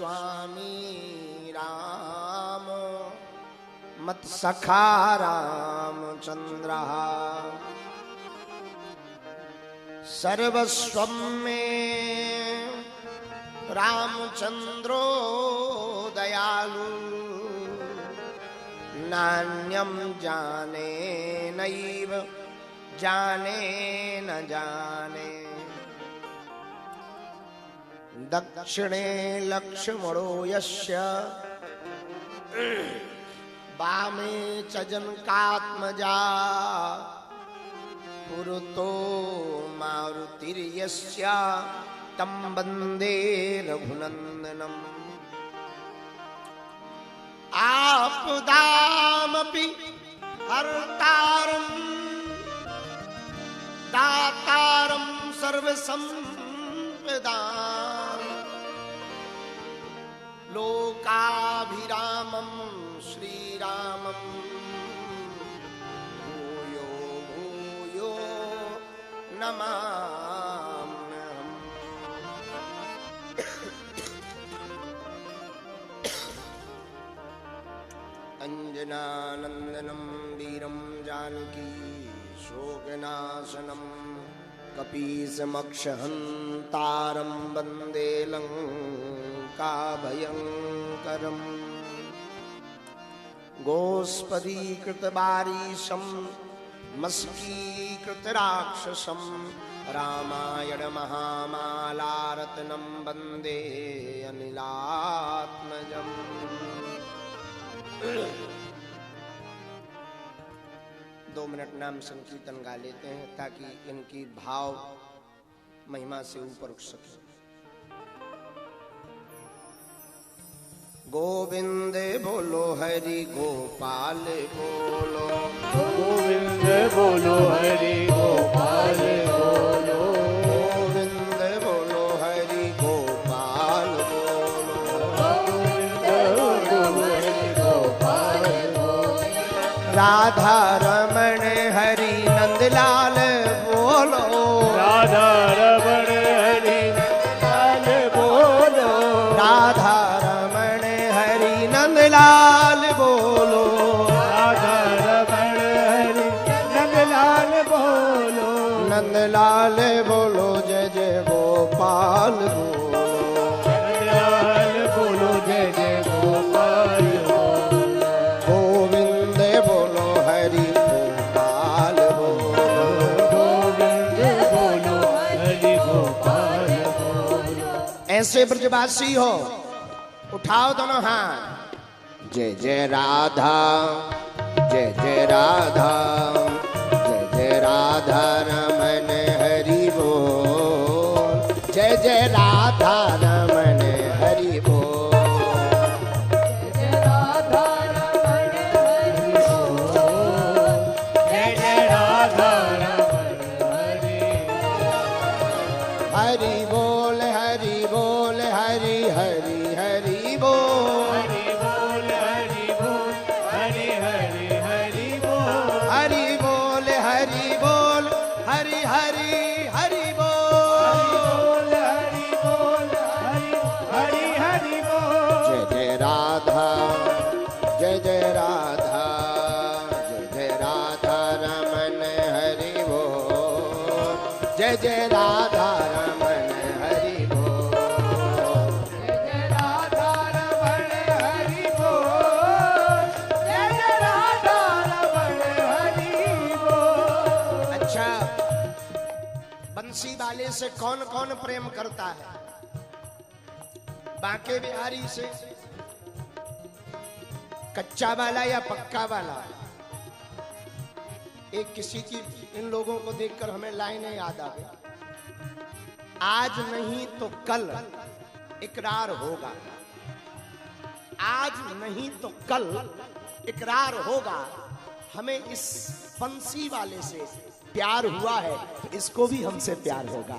स्वामी राम मत सखा रामचंद्र सर्वस्वं में रामचंद्रो दयालु नान्यं जाने नैव जाने न जाने दक्षिणे लक्ष्मणो यस्य वामे च जनकात्मजा पुरतो मारुतिर्यस्य तं वन्दे रघुनन्दनम् आपदामपि हर्तारं दातारं सर्वसम्पदां लोकाभिरामं श्रीरामं भूयो भूयो नमाम्यहम्। अंजनानंदनं वीरं जानकी शोकनाशनं कपीशमक्षहन्तारं वन्दे लङ्काभयङ्करम् गोस्पदीकृतवारीशं मस्कीकृतराक्षसं रामायण महामालारत्नं वन्दे अनिलात्मजम्। 2 मिनट नाम संकीर्तन गा लेते हैं ताकि इनकी भाव महिमा से ऊपर उठ सके। गोविंद बोलो हरि गोपाल बोलो गोविंद बोलो हरि गोपाल बोलो गोविंद बोलो हरि गोपाल बोलो गोविंद बोलो हरि गोपाल बोलो राधा रमण हरि नंदलाल बोलो राधा रमण हरि लाल बोलो राधा रमण हरि नंदलाल बोलो राधा रमण हरि नंदलाल बोलो नंदलाल बोलो जय जय गोपाल बोलो नंदलाल बोलो जय जय गोपाल बोलो गोविंद बोलो हरि गोपाल बोलो गोविंद बोलो हरि गोपाल बोलो। ऐसे ब्रजवासी हो उठाओ दोनों हाथ। जय जय राधा जय जय राधा जय जय राधा रमन हरि बोल जय जय राधा रमन हरि बोल जय राधा रमण हरि बोल जय जय राधा रमण हरि हरि बोल हरि बोल हरि हरि हरि बोल हरि बोल हरि बोल हरि हरि हरि बोल हरि बोल हरि बोल हरि हरि हरि बोल हरि बोल हरि हरि बोल जय जय राधा जय जय राधा जय जय राधा रमन हरि बोल जय जय राधा रमन हरि बोल जय जय राधा रमण हरि बोल जय जय राधा रमण हरि बोल। अच्छा बंसी वाले से कौन कौन प्रेम करता है? बांके बिहारी से कच्चा वाला या पक्का वाला? एक किसी की इन लोगों को देखकर हमें लाइनें याद आ गई। आज नहीं तो कल इकरार होगा, आज नहीं तो कल इकरार होगा। हमें इस बंसी वाले से प्यार हुआ है तो इसको भी हमसे प्यार होगा।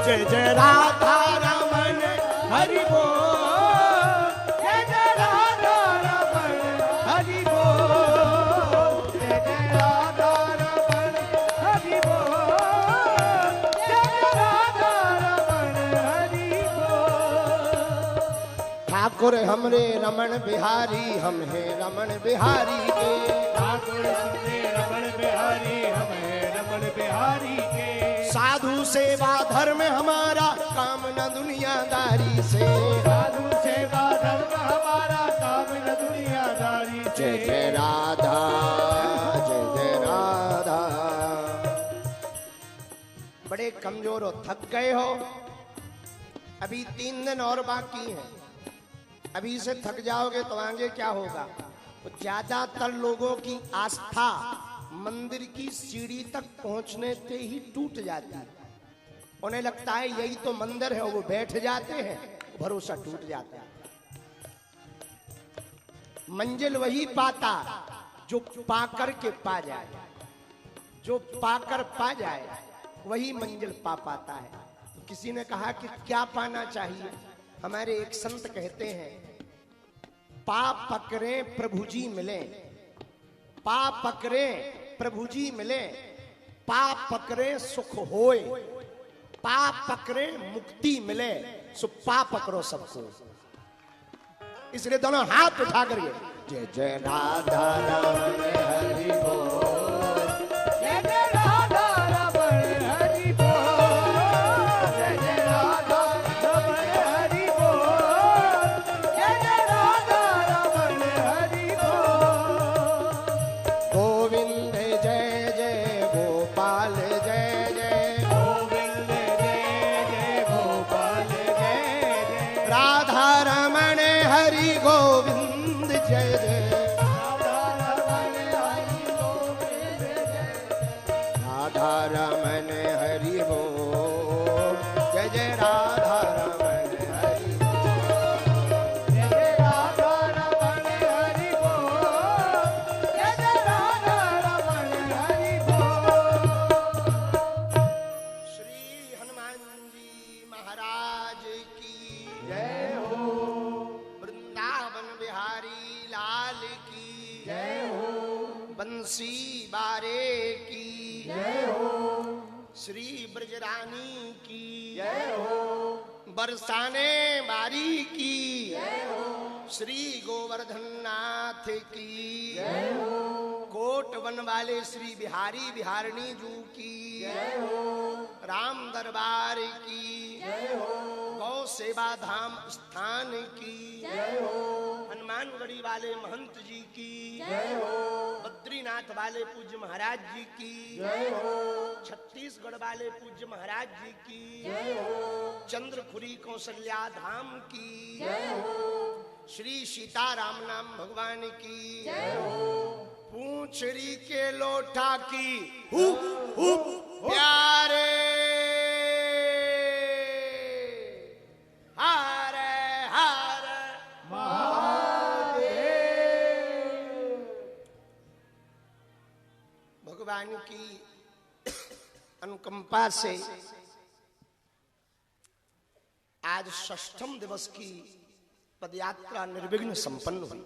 जय जय राधा रमण हरि बोल, जय जय राधा रमण हरि बोल, जय जय राधा रमण हरि बोल, जय जय राधा रमण हरि बोल। ठाकुर हमरे रमण बिहारी, हम हैं रमण बिहारी के। ठाकुर हमरे रमण बिहारी, हम हैं रमण बिहारी के। साधु सेवा धर्म हमारा, काम न दुनियादारी से। साधु सेवा धर्म हमारा, काम न दुनियादारी से। जय जय राधा, जय जय राधा। बड़े कमजोर हो, थक गए हो, अभी 3 दिन और बाकी हैं। अभी से थक जाओगे तो आगे क्या होगा? तो ज्यादातर लोगों की आस्था मंदिर की सीढ़ी तक पहुंचने से ही टूट जाती है। उन्हें लगता है यही तो मंदिर है, वो बैठ जाते हैं, भरोसा टूट जाता है। मंजिल वही पाता जो पाकर के पा जाए, जो पाकर पा जाए वही मंजिल पा पाता है। तो किसी ने कहा कि क्या पाना चाहिए? हमारे एक संत कहते हैं, पा पकड़े प्रभु जी मिले, पा पकड़े प्रभु जी मिले, पा पकड़े सुख होए, पा पकड़े मुक्ति मिले, सो पा पकड़ो सबको। इसलिए दोनों हाथ उठा करके जय जय राधा रमण हरि बोल, जय जय राधा रमण हरि बोल, जय जय राधा रमण हरि बोल, जय जय राधा रमण हरि बोल। गोविंद जय जय गोपाल जय जय, गोविंद जय जय गोपाल जय जय, राधा रमण हरि गोविंद जय जय, राधा रमण हरि गोविंद जय, राधा रमण हरि बोल, जय जय राधा रमण हरि जय जय राधा रमण हरि बोल, जय जय राधा रमण हरि बोल। श्री हनुमान जी महाराज की जय हो, वृंदावन बिहारी लाल की जय हो, बंसी बारे की जय हो, श्री ब्रजरानी की जय हो, बरसाने बारी की श्री गोवर्धन नाथ की जय हो, कोट वन वाले श्री बिहारी बिहारणी जू की जय हो, राम दरबार की जय हो, गौ सेवा धाम स्थान की जय हो, हनुमानगढ़ी वाले महंत जी की जय हो, बद्रीनाथ वाले पूज्य महाराज जी की जय हो, छत्तीसगढ़ वाले पूज्य महाराज जी की जय हो, चंद्रखुरी कौशल्या धाम की जय हो, श्री सीताराम नाम भगवान की जय हो, पूंछड़ी के लोटा की हु हु प्यारे हारे हारे महादेव। भगवान की अनुकंपा से आज 6ठम दिवस की पदयात्रा निर्विघ्न संपन्न हुई।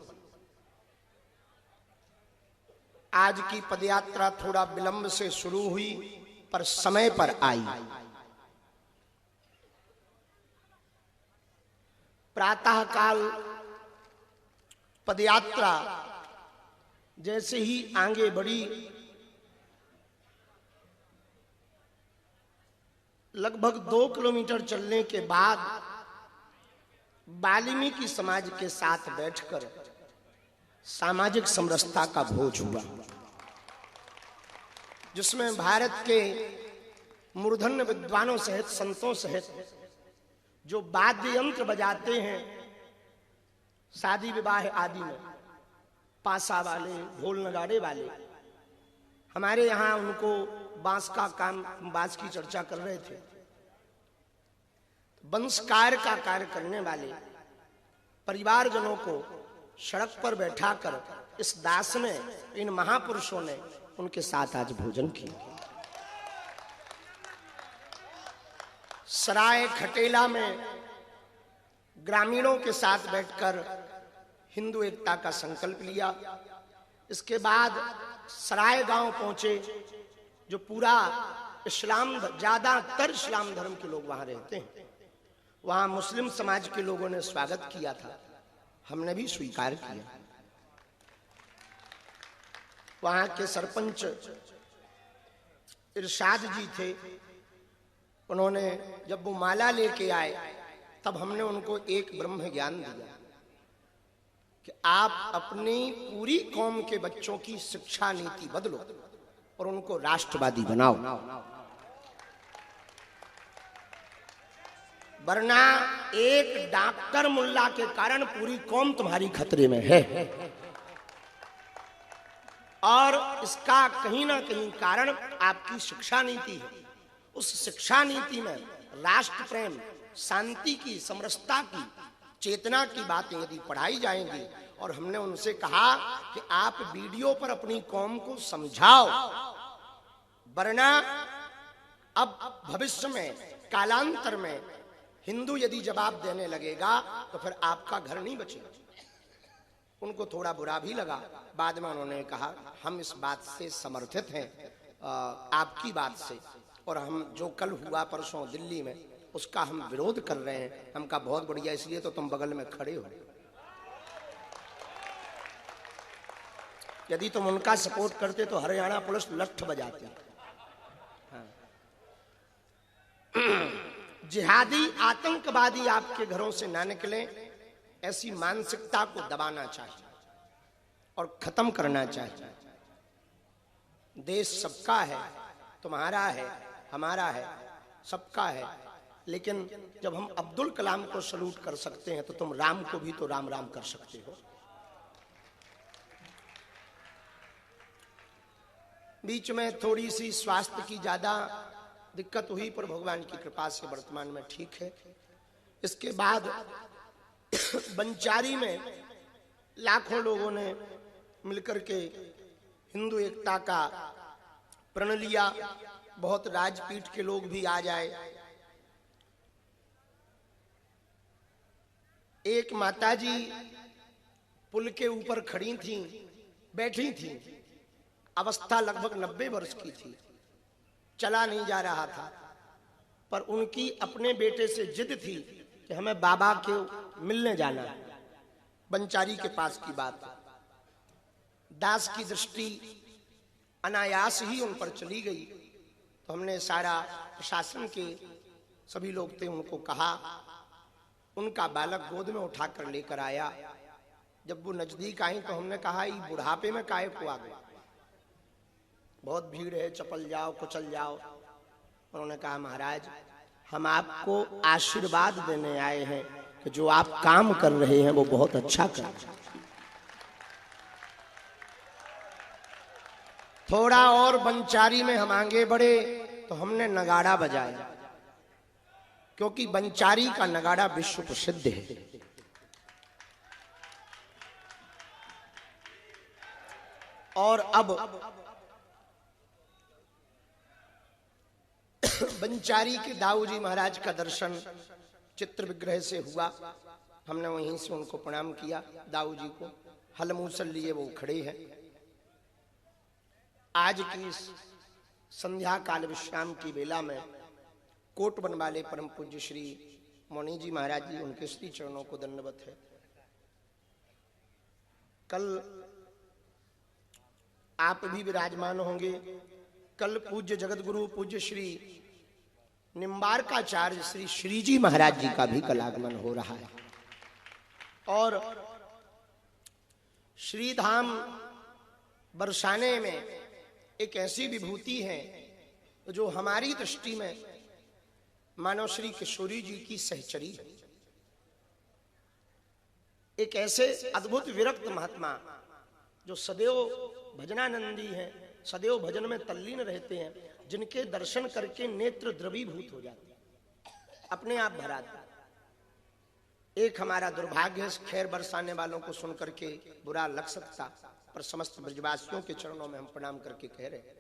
आज की पदयात्रा थोड़ा विलंब से शुरू हुई पर समय पर आई। प्रातः काल पदयात्रा जैसे ही आगे बढ़ी, लगभग 2 किलोमीटर चलने के बाद वाल्मीकि समाज के साथ बैठकर सामाजिक समरसता का भोज हुआ, जिसमें भारत के मूर्धन्य विद्वानों सहित संतों सहित जो वाद्य यंत्र बजाते हैं शादी विवाह आदि में, पासा वाले ढोल नगाड़े वाले, हमारे यहाँ उनको बांस का काम, बांस की चर्चा कर रहे थे। वंशकार का कार्य करने वाले परिवारजनों को सड़क पर बैठाकर इस दास ने, इन महापुरुषों ने उनके साथ आज भोजन किया। सराय खटेला में ग्रामीणों के साथ बैठकर हिंदू एकता का संकल्प लिया। इसके बाद सराय गांव पहुंचे, जो पूरा ज्यादातर इस्लाम धर्म के लोग वहां रहते हैं। वहां मुस्लिम समाज के लोगों ने स्वागत किया था, हमने भी स्वीकार किया। वहां के सरपंच इरशाद जी थे, उन्होंने जब वो माला लेके आए तब हमने उनको एक ब्रह्म ज्ञान दिया कि आप अपनी पूरी कौम के बच्चों की शिक्षा नीति बदलो और उनको राष्ट्रवादी बनाओ, वरना एक डॉक्टर मुल्ला के कारण पूरी कौम तुम्हारी खतरे में है। और इसका कहीं ना कहीं कारण आपकी शिक्षा नीति है। उस शिक्षा नीति में राष्ट्र प्रेम, शांति की, समरसता की, चेतना की बातें यदि पढ़ाई जाएंगी, और हमने उनसे कहा कि आप वीडियो पर अपनी कौम को समझाओ, वरना अब भविष्य में, कालांतर में हिंदू यदि जवाब देने लगेगा तो फिर आपका घर नहीं बचेगा। उनको थोड़ा बुरा भी लगा। बाद में उन्होंने कहा हम इस बात से समर्थित हैं, आपकी बात से, और हम जो कल हुआ परसों दिल्ली में उसका हम विरोध कर रहे हैं। हम कहा बहुत बढ़िया, इसलिए तो तुम बगल में खड़े हो। यदि तुम उनका सपोर्ट करते तो हरियाणा पुलिस लठ बजाती। हाँ। जिहादी आतंकवादी आपके घरों से ना निकले, ऐसी मानसिकता को दबाना चाहिए और खत्म करना चाहिए। देश सबका है, तुम्हारा है, हमारा है, सबका है। लेकिन जब हम अब्दुल कलाम को सलूट कर सकते हैं तो तुम राम को भी तो राम राम कर सकते हो। बीच में थोड़ी सी स्वास्थ्य की ज्यादा दिक्कत हुई, पर भगवान की कृपा से वर्तमान में ठीक है। इसके बाद बंचारी में लाखों लोगों ने मिलकर के हिंदू एकता का प्रण लिया। बहुत राजपीठ के लोग भी आ जाए। एक माताजी पुल के ऊपर खड़ी थी, बैठी थी, अवस्था लगभग 90 वर्ष की थी, चला नहीं जा रहा था, पर उनकी अपने बेटे से जिद थी कि हमें बाबा के मिलने जाना है। बंचारी के पास की बात, दास की दृष्टि अनायास ही उन पर चली गई। तो हमने सारा प्रशासन के सभी लोग थे, उनको कहा, उनका बालक गोद में उठाकर लेकर आया। जब वो नजदीक आई तो हमने कहा ये बुढ़ापे में काहे को आ गए, बहुत भीड़ है, चपल जाओ, कुचल जाओ। उन्होंने कहा महाराज हम आपको आशीर्वाद देने आए हैं कि जो आप काम कर रहे हैं वो बहुत अच्छा कर रहे हैं। थोड़ा और बंचारी में हम आगे बढ़े तो हमने नगाड़ा बजाया, क्योंकि बंचारी का नगाड़ा विश्व प्रसिद्ध है। और अब बंचारी के दाऊ जी महाराज का दर्शन चित्र विग्रह से हुआ। हमने वहीं से उनको प्रणाम किया। दाऊ जी को हल मूसल लिए वो खड़े हैं। आज की संध्या काल विश्राम की बेला में कोट बनवाले परम पूज्य श्री मौनी जी महाराज जी, उनके श्री चरणों को दंडवत है। कल आप भी विराजमान होंगे। कल पूज्य जगत गुरु पूज्य श्री निम्बारकाचार्य श्री श्रीजी महाराज जी का भी कल आगमन हो रहा है। और श्रीधाम बरसाने में एक ऐसी विभूति है जो हमारी दृष्टि में मानव श्री किशोरी जी की सहचरी है। एक ऐसे अद्भुत विरक्त महात्मा जो सदैव भजनानंदी हैं, सदैव भजन में तल्लीन रहते हैं, जिनके दर्शन करके नेत्र द्रवीभूत हो जाते हैं, अपने आप भराते। एक हमारा दुर्भाग्य है, खैर बरसाने वालों को सुन करके बुरा लग सकता, पर समस्त ब्रजवासियों के चरणों में हम प्रणाम करके कह रहे हैं।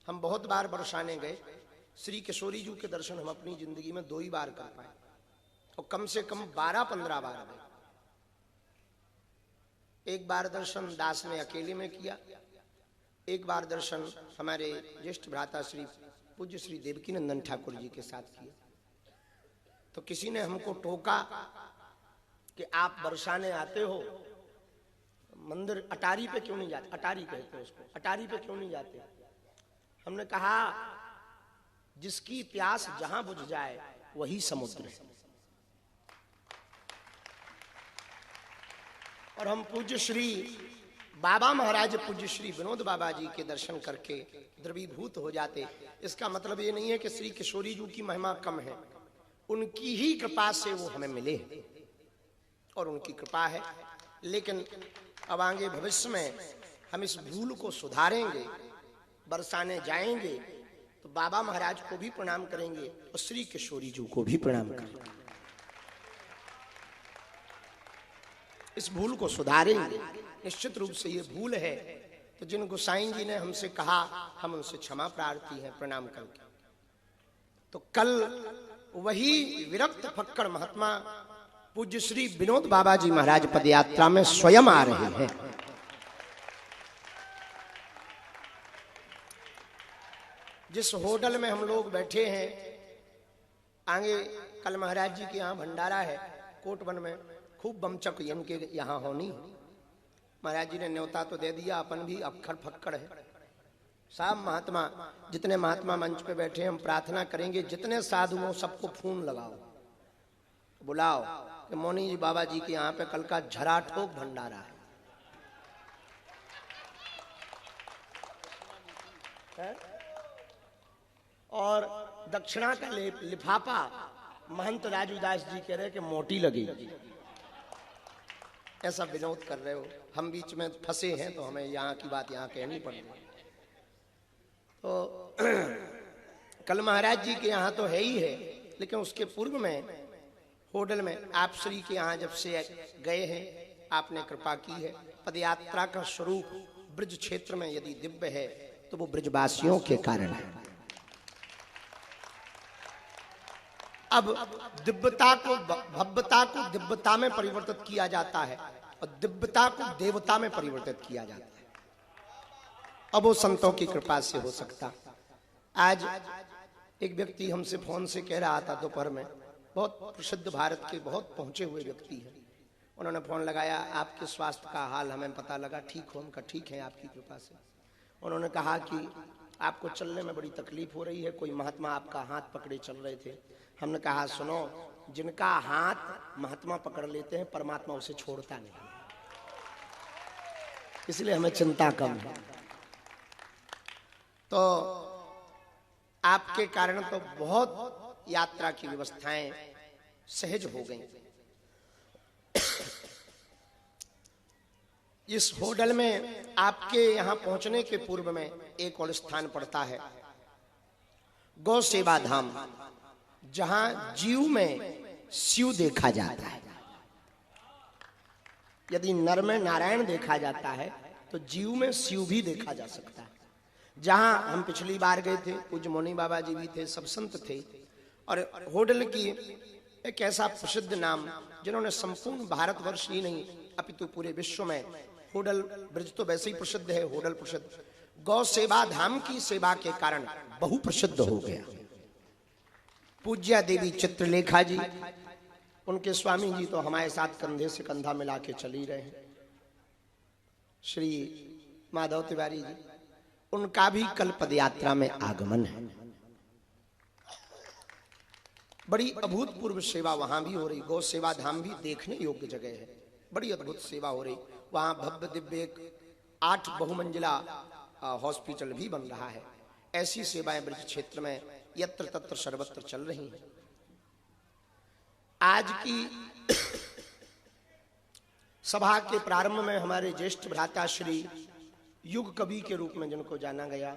हम बहुत बार बरसाने गए, श्री किशोरी जी के दर्शन हम अपनी जिंदगी में 2 ही बार कर पाए। तो कम से कम 12-15 बार गए। एक बार दर्शन दास ने अकेले में किया, एक बार दर्शन हमारे ज्येष्ठ भ्राता श्री पूज्य श्री देवकीनंदन ठाकुर जी के साथ किया। तो किसी ने हमको टोका कि आप बरसाने आते हो, मंदिर अटारी पे क्यों नहीं जाते? अटारी कहते हैं उसको, अटारी पे क्यों नहीं जाते? हमने कहा जिसकी प्यास जहां बुझ जाए वही समुद्र है। और हम पूज्य श्री बाबा महाराज पूज्य श्री विनोद बाबा जी के दर्शन करके द्रवीभूत हो जाते। इसका मतलब ये नहीं है कि श्री किशोरी जी की महिमा कम है, उनकी ही कृपा से वो हमें मिले और उनकी कृपा है। लेकिन अब आगे भविष्य में हम इस भूल को सुधारेंगे, बरसाने जाएंगे तो बाबा महाराज को भी प्रणाम करेंगे और श्री किशोरी जी को भी प्रणाम करेंगे। इस भूल को सुधारेंगे। निश्चित रूप से ये भूल है, तो जिन गोसाई जी ने हमसे कहा हम उनसे क्षमा प्रार्थी हैं प्रणाम करके। तो कल वही विरक्त फक्कड़ महात्मा पूज्य श्री विनोद बाबा जी महाराज पदयात्रा में स्वयं आ रहे हैं। जिस होटल में हम लोग बैठे हैं, आगे कल महाराज जी के यहाँ भंडारा है कोटवन में, खूब बमचक इनके यहाँ होनी। महाराज जी ने न्योता तो दे दिया, अपन भी अक्खर फक्कड़ है। सब महात्मा, जितने महात्मा मंच पे बैठे हैं, हम प्रार्थना करेंगे जितने साधु हो सबको फोन लगाओ, बुलाओ कि मोनी जी बाबा जी के यहाँ पे कल का झरा ठोक भंडारा है। और दक्षिणा का लिफाफा महंत राजूदास जी कह रहे कि मोटी लगेगी। ऐसा विनोद कर रहे हो, हम बीच में फंसे हैं तो हमें यहाँ की बात यहाँ कहनी पड़ती। तो कल महाराज जी के यहाँ तो है ही है, लेकिन उसके पूर्व में होटल में आप श्री के यहाँ जब से गए हैं, आपने कृपा की है। पदयात्रा का स्वरूप ब्रज क्षेत्र में यदि दिव्य है तो वो ब्रजवासियों के कारण है। अब दिव्यता को, भव्यता को दिव्यता में परिवर्तित किया जाता है और दिव्यता को देवता में परिवर्तित किया जाता है। अब वो संतों की कृपा से हो सकता। आज एक व्यक्ति हमसे फोन से कह रहा था दोपहर में, बहुत प्रसिद्ध भारत के बहुत पहुंचे हुए व्यक्ति हैं, उन्होंने फोन लगाया, आपके स्वास्थ्य का हाल हमें पता लगा, ठीक हो? उनका ठीक है आपकी कृपा से। उन्होंने कहा कि आपको चलने में बड़ी तकलीफ हो रही है, कोई महात्मा आपका हाथ पकड़े चल रहे थे। हमने कहा सुनो, जिनका हाथ महात्मा पकड़ लेते हैं परमात्मा उसे छोड़ता नहीं, इसलिए हमें चिंता कम है। तो आपके कारण तो बहुत यात्रा की व्यवस्थाएं सहज हो गई। इस होटल में आपके यहाँ पहुंचने के पूर्व में एक और स्थान पड़ता है, गौ सेवा धाम, जहां जीव में शिव देखा जाता है। यदि नर में नारायण देखा जाता है तो जीव में शिव भी देखा जा सकता है। जहां हम पिछली बार गए थे, पूज्य मोनी बाबा जी भी थे, सब संत थे। और होटल की एक ऐसा प्रसिद्ध नाम, जिन्होंने संपूर्ण भारतवर्ष ही नहीं अपितु पूरे विश्व में, होटल ब्रज तो वैसे ही प्रसिद्ध है, होटल प्रसिद्ध, गौ सेवा धाम की सेवा के कारण बहु प्रसिद्ध हो गया। पूज्या देवी चित्रलेखा जी, उनके स्वामी जी तो हमारे साथ कंधे से कंधा मिला के चल ही रहे हैं। श्री माधव तिवारी जी, उनका भी कल पदयात्रा में आगमन है। बड़ी अभूतपूर्व सेवा वहां भी हो रही। गौ सेवा धाम भी देखने योग्य जगह है, बड़ी अद्भुत सेवा हो रही। वहां भव्य दिव्य 8 बहुमंजिला हॉस्पिटल भी बन रहा है। ऐसी सेवाएं ब्रज क्षेत्र में यत्र तत्र सर्वत्र चल रही हैं। आज की सभा के प्रारंभ में हमारे ज्येष्ठ भ्राता श्री युग कवि के रूप में जिनको जाना गया,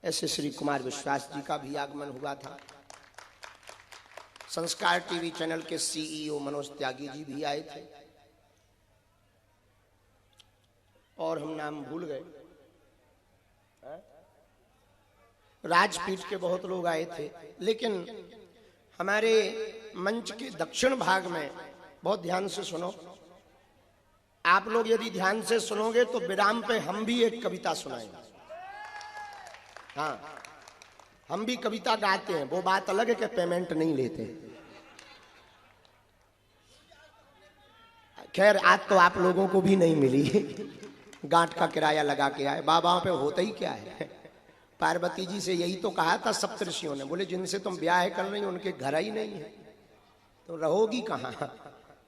ऐसे श्री कुमार विश्वास जी का भी आगमन हुआ था। संस्कार टीवी चैनल के सीईओ मनोज त्यागी जी भी आए थे, और हम नाम भूल गए, राजपीठ के बहुत लोग आए थे। लेकिन हमारे मंच के दक्षिण भाग में, बहुत ध्यान से सुनो आप लोग, यदि ध्यान से सुनोगे तो विराम पे हम भी एक कविता सुनाएंगे। हाँ, हम भी कविता गाते हैं, वो बात अलग है कि पेमेंट नहीं लेते। खैर आज तो आप लोगों को भी नहीं मिली, गांठ का किराया लगा के आए। बाबाओं पे होता ही क्या है। पार्वती जी से यही तो कहा था सप्तऋषियों ने, बोले जिनसे तुम ब्याह कर रही हो उनके घर ही नहीं है तो रहोगी कहाँ।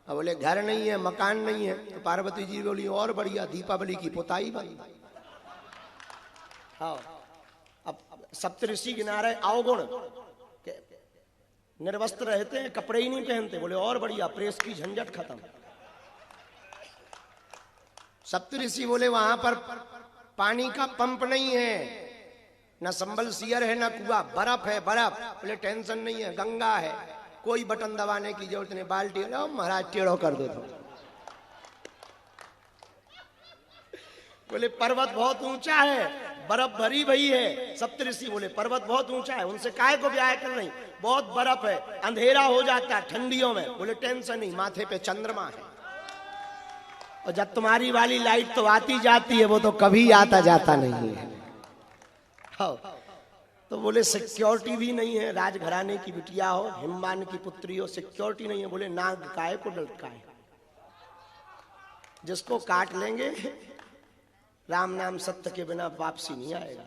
अब बोले घर नहीं है, मकान नहीं है, तो पार्वती जी बोली और बढ़िया, दीपावली की पुताई बन। हाँ, अब सप्तऋषि गिना रहे अवगुण, निर्वस्त्र रहते हैं, कपड़े ही नहीं पहनते, बोले और बढ़िया, प्रेस की झंझट खत्म। सप्तऋषि बोले वहां पर पानी का पंप नहीं है, न संबल सियर है, न कुआं, बर्फ है बर्फ। बोले टेंशन नहीं है, गंगा है, कोई बटन दबाने की जरूरत नहीं, बाल्टी लो महाराज टेढ़ो कर दो तो। बोले पर्वत बहुत ऊंचा है, बर्फ भरी भई है। सप्तऋषि बोले पर्वत बहुत ऊंचा है, उनसे काहे को ब्याह कर रही, बहुत बर्फ है, अंधेरा हो जाता है ठंडियों में। बोले टेंशन नहीं, माथे पे चंद्रमा है, और जब तुम्हारी वाली लाइट तो आती जाती है, वो तो कभी आता जाता नहीं है। हाँ, तो बोले सिक्योरिटी भी नहीं है, राजघराने की बिटिया हो, हिमवान की पुत्री हो, सिक्योरिटी नहीं है। बोले नाग काय को लटकाए, जिसको काट लेंगे राम नाम सत्य के बिना वापसी नहीं आएगा।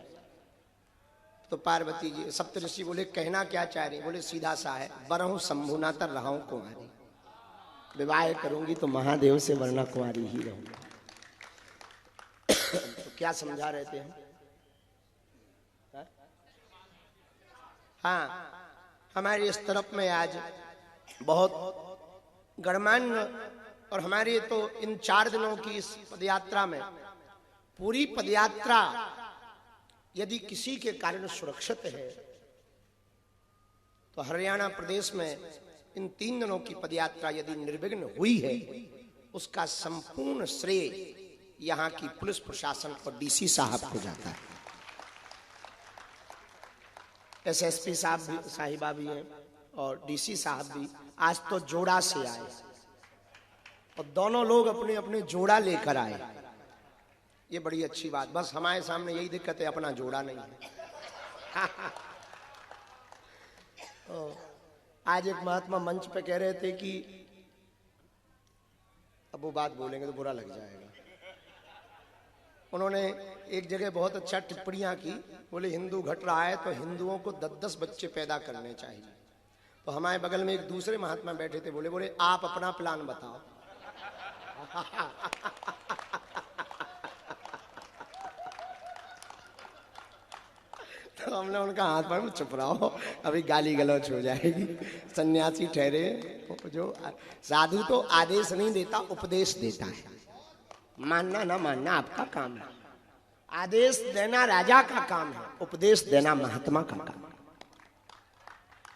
तो पार्वती जी, सप्तऋषि बोले कहना क्या चाह रही। बोले सीधा सा है, बरहूं शंभुना तर रहा हूं कुंवारी, विवाह करूंगी तो महादेव से वरना कुंवारी ही रहूंगी। तो क्या समझा रहे थे हम। हाँ, हमारे इस तरफ में आज बहुत गणमान्य, और हमारे तो इन 4 दिनों की इस पदयात्रा में, पूरी पदयात्रा यदि किसी के कारण सुरक्षित है तो हरियाणा प्रदेश में इन 3 दिनों की पदयात्रा यदि निर्विघ्न हुई है, उसका संपूर्ण श्रेय यहाँ की पुलिस प्रशासन और डीसी साहब को जाता है। एसएसपी साहिबा भी हैं और डीसी साहब भी आज तो जोड़ा से आए, और दोनों लोग अपने अपने जोड़ा लेकर आए। ये बड़ी अच्छी बात। बस हमारे सामने यही दिक्कत है, अपना जोड़ा नहीं है। आज एक महात्मा मंच पे कह रहे थे कि, अब वो बात बोलेंगे तो बुरा लग जाएगा, उन्होंने एक जगह बहुत अच्छा टिप्पणियां की। बोले हिंदू घट रहा है तो हिंदुओं को 10-10 बच्चे पैदा करने चाहिए। तो हमारे बगल में एक दूसरे महात्मा बैठे थे, बोले आप अपना प्लान बताओ। तो हमने उनका हाथ पर, चुप रहो, अभी गाली गलौच हो जाएगी। सन्यासी ठहरे, जो साधु तो आदेश नहीं देता, उपदेश देता है। मानना ना मानना आपका काम है, आदेश देना राजा का काम है, उपदेश देना महात्मा का काम है।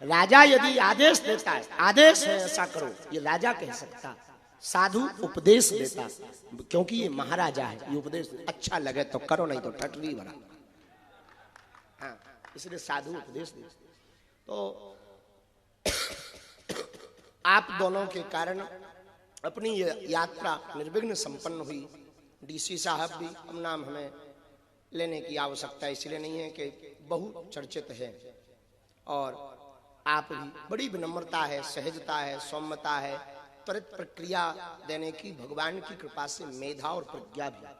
राजा यदि आदेश देता है, आदेश है ऐसा करो, ये राजा कह सकता, साधु उपदेश देता, क्योंकि ये महाराजा है, ये उपदेश अच्छा लगे तो करो, नहीं तो ठटरी भरा। हाँ, इसलिए साधु उपदेश दे। तो आप दोनों के कारण अपनी ये यात्रा निर्विघ्न संपन्न हुई। डीसी साहब भी, अब नाम हमें लेने की आवश्यकता इसलिए नहीं है कि बहुत चर्चित है, और आप भी, बड़ी विनम्रता है, सहजता है, सौम्यता है, त्वरित प्रक्रिया देने की भगवान की कृपा से मेधा और प्रज्ञा भी।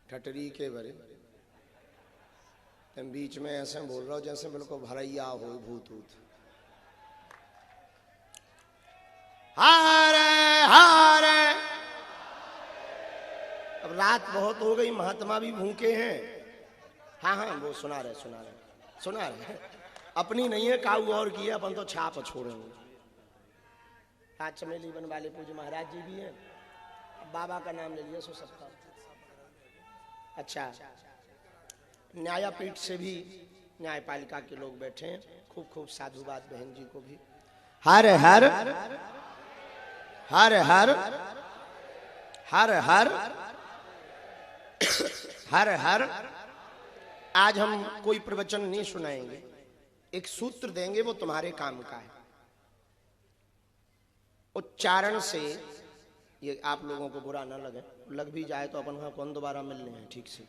ठटरी के बरे तुम बीच में ऐसे बोल रहे हो जैसे बिल्कुल भरैया हो भूत भूत। हारे हारे, अब रात बहुत हो गई, महात्मा भी भूखे हैं। हाँ हाँ, वो सुना रहे। अपनी नहीं है, काऊ और की है, अपन तो छाप छोड़ेंगे। हाँ, चमेली वन वाले पूज्य महाराज जी भी हैं, बाबा का नाम ले लिया सो सबका। अच्छा, न्यायपीठ से भी न्यायपालिका के लोग बैठे हैं, खूब खूब साधुवाद बहन जी को भी। हर हर हर हर हर हर हर हर। आज हम कोई प्रवचन नहीं सुनाएंगे, एक सूत्र देंगे, वो तुम्हारे काम का है। उच्चारण से, ये आप लोगों को बुरा ना लगे, लग भी जाए तो अपन कौन दोबारा मिलने हैं ठीक से,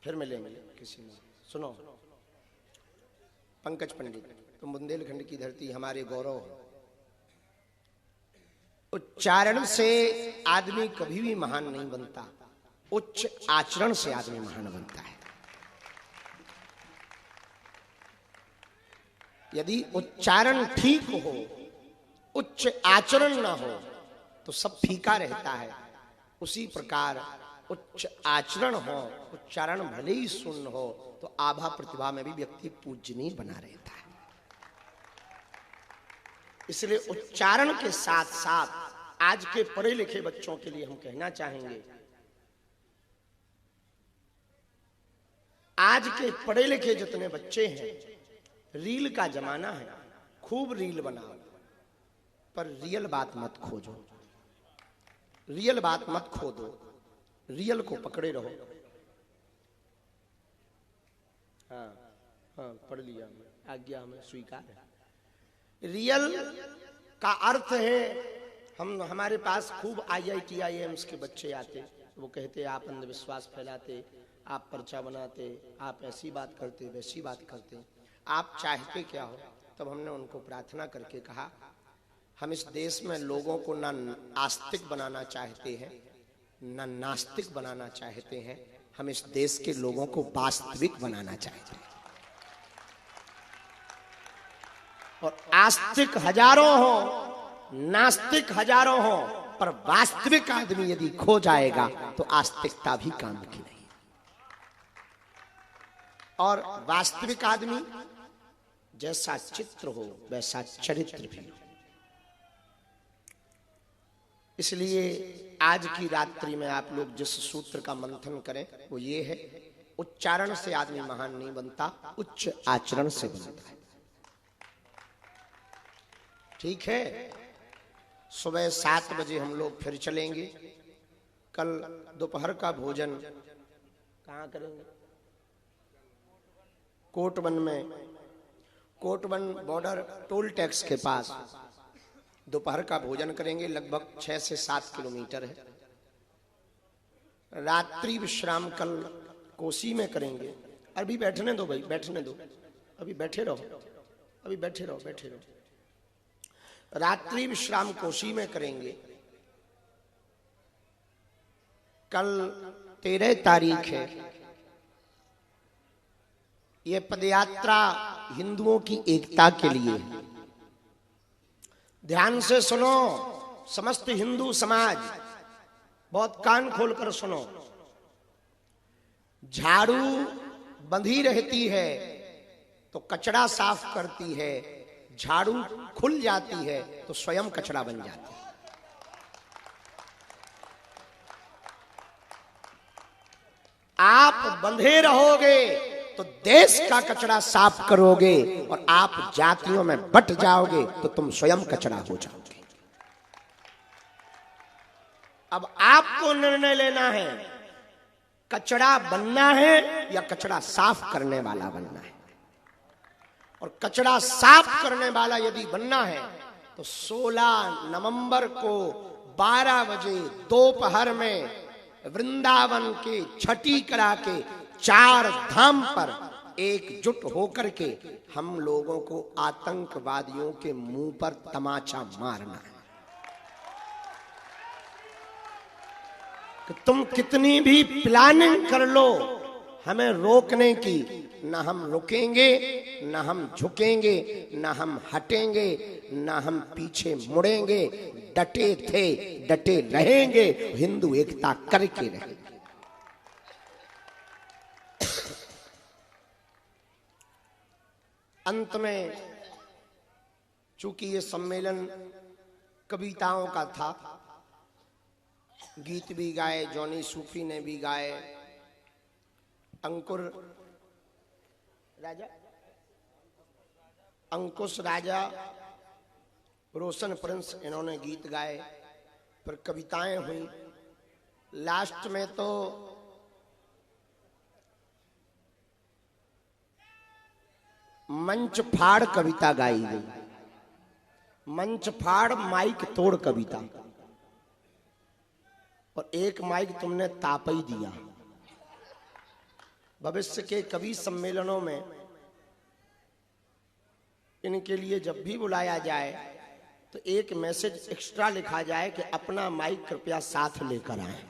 फिर मिलेंगे किसी में। सुनो पंकज पंडित, तुम बुंदेलखंड की धरती, हमारे गौरव हो। उच्चारण से आदमी कभी भी महान नहीं बनता, उच्च आचरण से आदमी महान बनता है। यदि उच्चारण ठीक हो, उच्च आचरण ना हो, तो सब फीका रहता है। उसी प्रकार उच्च आचरण हो, उच्चारण भले ही शून्य हो, तो आभा प्रतिभा में भी व्यक्ति पूजनीय बना रहता है। इसलिए उच्चारण के साथ साथ आज के पढ़े लिखे बच्चों के लिए हम कहना चाहेंगे, आज के पढ़े लिखे जितने बच्चे हैं, रील का जमाना है, खूब रील बनाओ, पर रियल बात मत खोजो, रियल बात मत खोदो, रियल को पकड़े रहो। हाँ हाँ, पढ़ लिया, आज्ञा हमें स्वीकार है। रियल का अर्थ है, हमारे पास खूब IIT IIMs के बच्चे आते, वो कहते आप अंधविश्वास फैलाते, आप पर्चा बनाते, आप ऐसी बात करते, वैसी बात करते, आप चाहते क्या हो? तब हमने उनको प्रार्थना करके कहा, हम इस देश में लोगों को ना आस्तिक बनाना चाहते हैं, ना नास्तिक बनाना चाहते हैं, हम इस देश के लोगों को वास्तविक बनाना चाहते हैं। और आस्तिक हजारों हो, नास्तिक हजारों हो, पर वास्तविक आदमी यदि खो जाएगा तो आस्तिकता भी काम की नहीं। और वास्तविक आदमी जैसा चित्र हो वैसा चरित्र भी हो। इसलिए आज की रात्रि में आप लोग जिस सूत्र का मंथन करें वो ये है, उच्चारण से आदमी महान नहीं बनता, उच्च आचरण से बनता है। ठीक है, सुबह 7 बजे हम लोग फिर चलेंगे। कल दोपहर का भोजन कहाँ करेंगे? कोटवन में, कोटवन बॉर्डर टोल टैक्स के पास दोपहर का भोजन करेंगे। लगभग 6 से 7 किलोमीटर है। रात्रि विश्राम कल कोसी में करेंगे। अभी बैठने दो भाई, बैठने दो, अभी बैठे रहो, अभी बैठे रहो, बैठे रहो। रात्रि विश्राम कोसी में करेंगे। कल 13 तारीख है। ये पदयात्रा हिंदुओं की एकता के लिए है। ध्यान से सुनो समस्त हिंदू समाज, बहुत कान खोलकर सुनो। झाड़ू बंधी रहती है तो कचरा साफ करती है, झाड़ू खुल जाती है तो स्वयं कचरा बन जाती है। आप बंधे रहोगे तो देश का कचरा साफ करोगे, और आप जातियों में बट जाओगे तो तुम स्वयं कचरा हो जाओगे। अब आपको निर्णय लेना है, कचरा बनना है या कचरा साफ करने वाला बनना है। और कचरा साफ करने वाला यदि बनना है तो 16 नवंबर को 12 बजे दोपहर में वृंदावन के छठी करा के 4 धाम पर एकजुट होकर के हम लोगों को आतंकवादियों के मुंह पर तमाचा मारना है। कि तुम कितनी भी प्लानिंग कर लो, हमें रोकने की, न हम रुकेंगे, न हम झुकेंगे, न हम हटेंगे, न हम पीछे मुड़ेंगे। डटे थे, डटे रहेंगे, हिंदू एकता करके रहेंगे। अंत में, चूंकि ये सम्मेलन कविताओं का था, गीत भी गाए, जॉनी सूफी ने भी गाए, अंकुश राजा, रोशन प्रिंस, इन्होंने गीत गाए, फिर कविताएं हुई। लास्ट में तो मंच फाड़ कविता गाई गई, मंच फाड़ माइक तोड़ कविता, और एक माइक तुमने तापई दिया। भविष्य के कवि सम्मेलनों में इनके लिए जब भी बुलाया जाए तो एक मैसेज एक्स्ट्रा लिखा जाए कि अपना माइक कृपया साथ लेकर आए।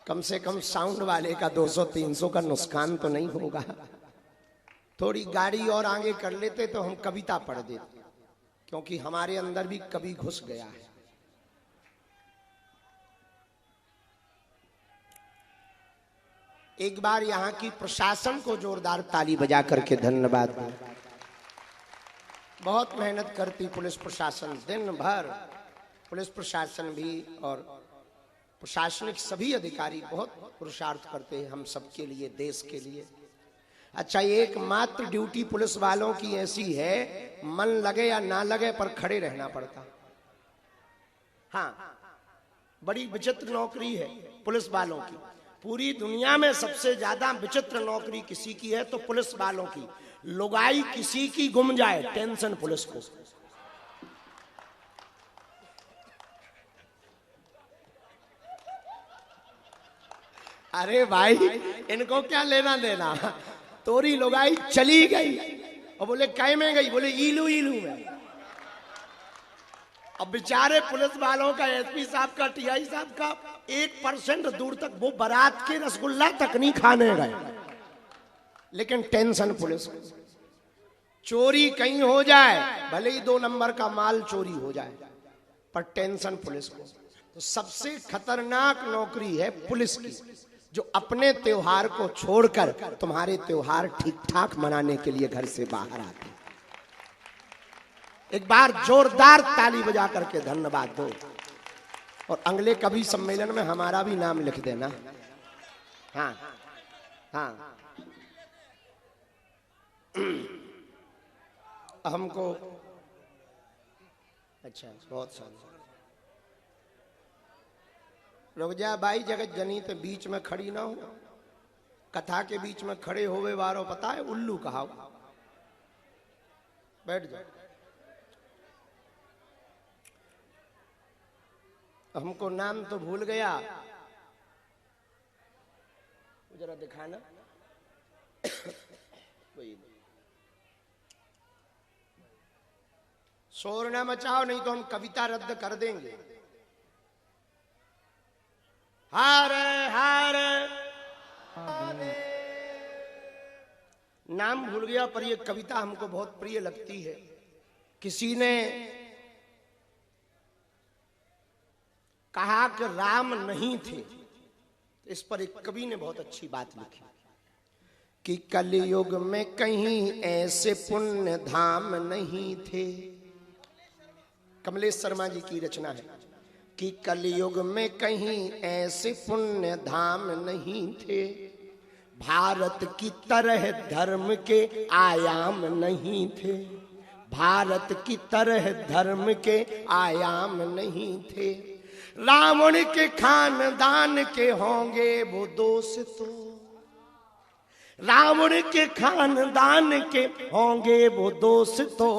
कम से कम साउंड वाले का 200-300 का नुकसान तो नहीं होगा। थोड़ी गाड़ी और आगे कर लेते तो हम कविता पढ़ देते, क्योंकि हमारे अंदर भी कवि घुस गया है। एक बार यहाँ की प्रशासन को जोरदार ताली बजा करके धन्यवाद दें। बहुत मेहनत करती पुलिस प्रशासन, दिन भर पुलिस प्रशासन भी और प्रशासनिक सभी अधिकारी बहुत पुरुषार्थ करते हैं हम सबके लिए, देश के लिए। अच्छा, एकमात्र ड्यूटी पुलिस वालों की ऐसी है, मन लगे या ना लगे पर खड़े रहना पड़ता। हाँ, बड़ी विचित्र नौकरी है पुलिस वालों की। पूरी दुनिया में सबसे ज्यादा विचित्र नौकरी किसी की है तो पुलिस वालों की। लुगाई किसी की गुम जाए, टेंशन पुलिस को। अरे भाई, इनको क्या लेना देना, तोरी लुगाई चली गई और बोले कै में गई, बोले ईलू ईलू में। अब बेचारे पुलिस वालों का, एसपी साहब का, टीआई साहब का 1% दूर तक वो बारात के रसगुल्ला तक नहीं खाने गए, लेकिन टेंशन पुलिस को। चोरी कहीं हो जाए, भले ही 2 नंबर का माल चोरी हो जाए, पर टेंशन पुलिस को। तो सबसे खतरनाक नौकरी है पुलिस की, जो अपने त्योहार को छोड़कर तुम्हारे त्योहार ठीक ठाक मनाने के लिए घर से बाहर आते। एक बार जोरदार ताली बजा करके धन्यवाद दो, और अगले कवि सम्मेलन में हमारा भी नाम लिख देना। हाँ हाँ, हमको अच्छा बहुत सारा रुक जा भाई, जगत जनी तो बीच में खड़ी ना हो। कथा के बीच में खड़े होवे वारो पता है उल्लू कहा। बैठ जाओ। हमको नाम तो भूल गया, जरा दिखाना। शोर ना मचाओ, नहीं तो हम कविता रद्द कर देंगे। हारे हारे नाम भूल गया, पर यह कविता हमको बहुत प्रिय लगती है। किसी ने कहा कि राम नहीं थे, इस पर एक कवि ने बहुत अच्छी बात लिखी कि कलयुग में कहीं ऐसे पुण्य धाम नहीं थे। कमलेश शर्मा जी की रचना है कि कलयुग में कहीं ऐसे पुण्य धाम नहीं थे, भारत की तरह धर्म के आयाम नहीं थे, भारत की तरह धर्म के आयाम नहीं थे। रावण के खानदान के होंगे वो दोष तो, रावण के खानदान के होंगे वो दोष तो,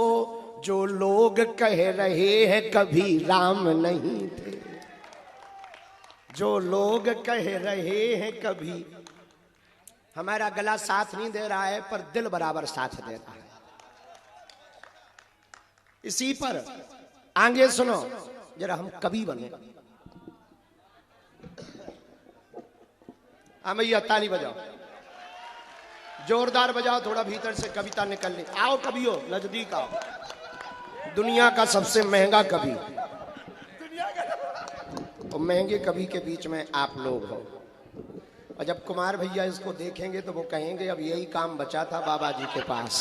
जो लोग कह रहे हैं कभी राम नहीं थे, जो लोग कह रहे हैं कभी। हमारा गला साथ नहीं दे रहा है, पर दिल बराबर साथ दे रहा है। इसी पर आगे सुनो, जरा हम कवि बने। भैया ताली बजाओ, जोरदार बजाओ, थोड़ा भीतर से कविता निकलने। आओ कवियों, नजदीक आओ। दुनिया का सबसे महंगा कवि, और महंगे कवि के बीच में आप लोग हो। और जब कुमार भैया इसको देखेंगे तो वो कहेंगे अब यही काम बचा था बाबा जी के पास।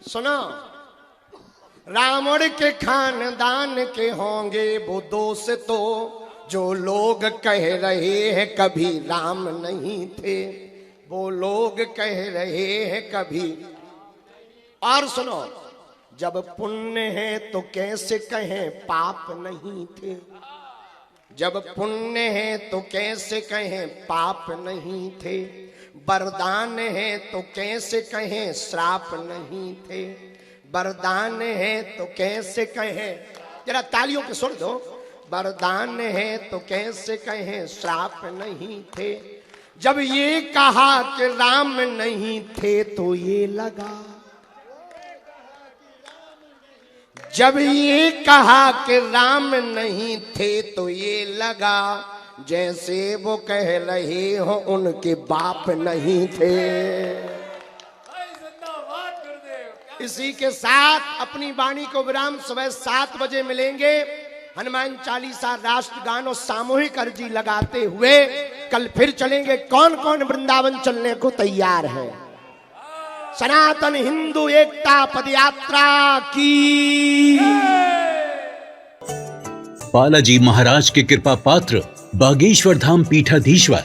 सुनो, रावण के खानदान के होंगे वो दोष तो, जो लोग कह रहे हैं कभी राम नहीं थे, वो लोग कह रहे हैं कभी। और सुनो, जब पुण्य है तो कैसे कहें पाप नहीं थे, जब पुण्य है तो कैसे कहें पाप नहीं थे, वरदान है तो कैसे कहें श्राप नहीं थे, वरदान है तो कैसे कहें, जरा तालियों के सुर दो, वरदान है तो कैसे कहें श्राप नहीं थे। जब ये कहा कि राम नहीं थे तो ये लगा, जब ये कहा कि राम नहीं थे तो ये लगा जैसे वो कह रहे हो उनके बाप नहीं थे। इसी के साथ अपनी वाणी को विराम। सुबह 7 बजे मिलेंगे। हनुमान चालीसा, राष्ट्रगान और सामूहिक अर्जी लगाते हुए कल फिर चलेंगे। कौन कौन वृंदावन चलने को तैयार है? सनातन हिंदू एकता पदयात्रा की। बालाजी महाराज के कृपा पात्र बागेश्वर धाम पीठाधीश्वर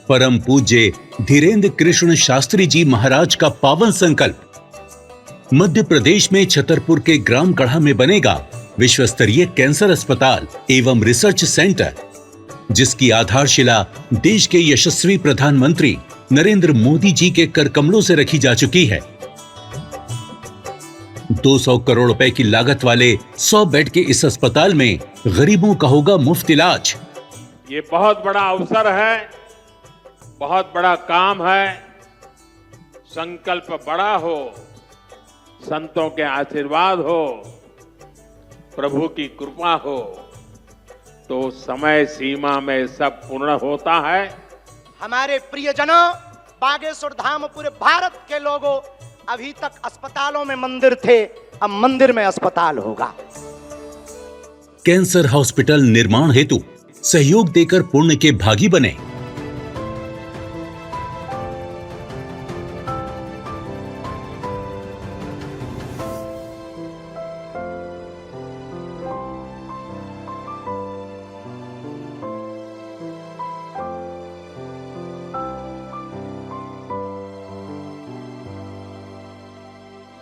परम पूज्य धीरेन्द्र कृष्ण शास्त्री जी महाराज का पावन संकल्प। मध्य प्रदेश में छतरपुर के ग्राम गढ़ा में बनेगा विश्व स्तरीय कैंसर अस्पताल एवं रिसर्च सेंटर, जिसकी आधारशिला देश के यशस्वी प्रधानमंत्री नरेंद्र मोदी जी के कर कमलों से रखी जा चुकी है। 200 करोड़ रुपए की लागत वाले 100 बेड के इस अस्पताल में गरीबों का होगा मुफ्त इलाज। ये बहुत बड़ा अवसर है, बहुत बड़ा काम है। संकल्प बड़ा हो, संतों के आशीर्वाद हो, प्रभु की कृपा हो तो समय सीमा में सब पूर्ण होता है। हमारे प्रियजनों, बागेश्वर धाम पूरे भारत के लोगों, अभी तक अस्पतालों में मंदिर थे, अब मंदिर में अस्पताल होगा। कैंसर हॉस्पिटल निर्माण हेतु सहयोग देकर पुण्य के भागी बने।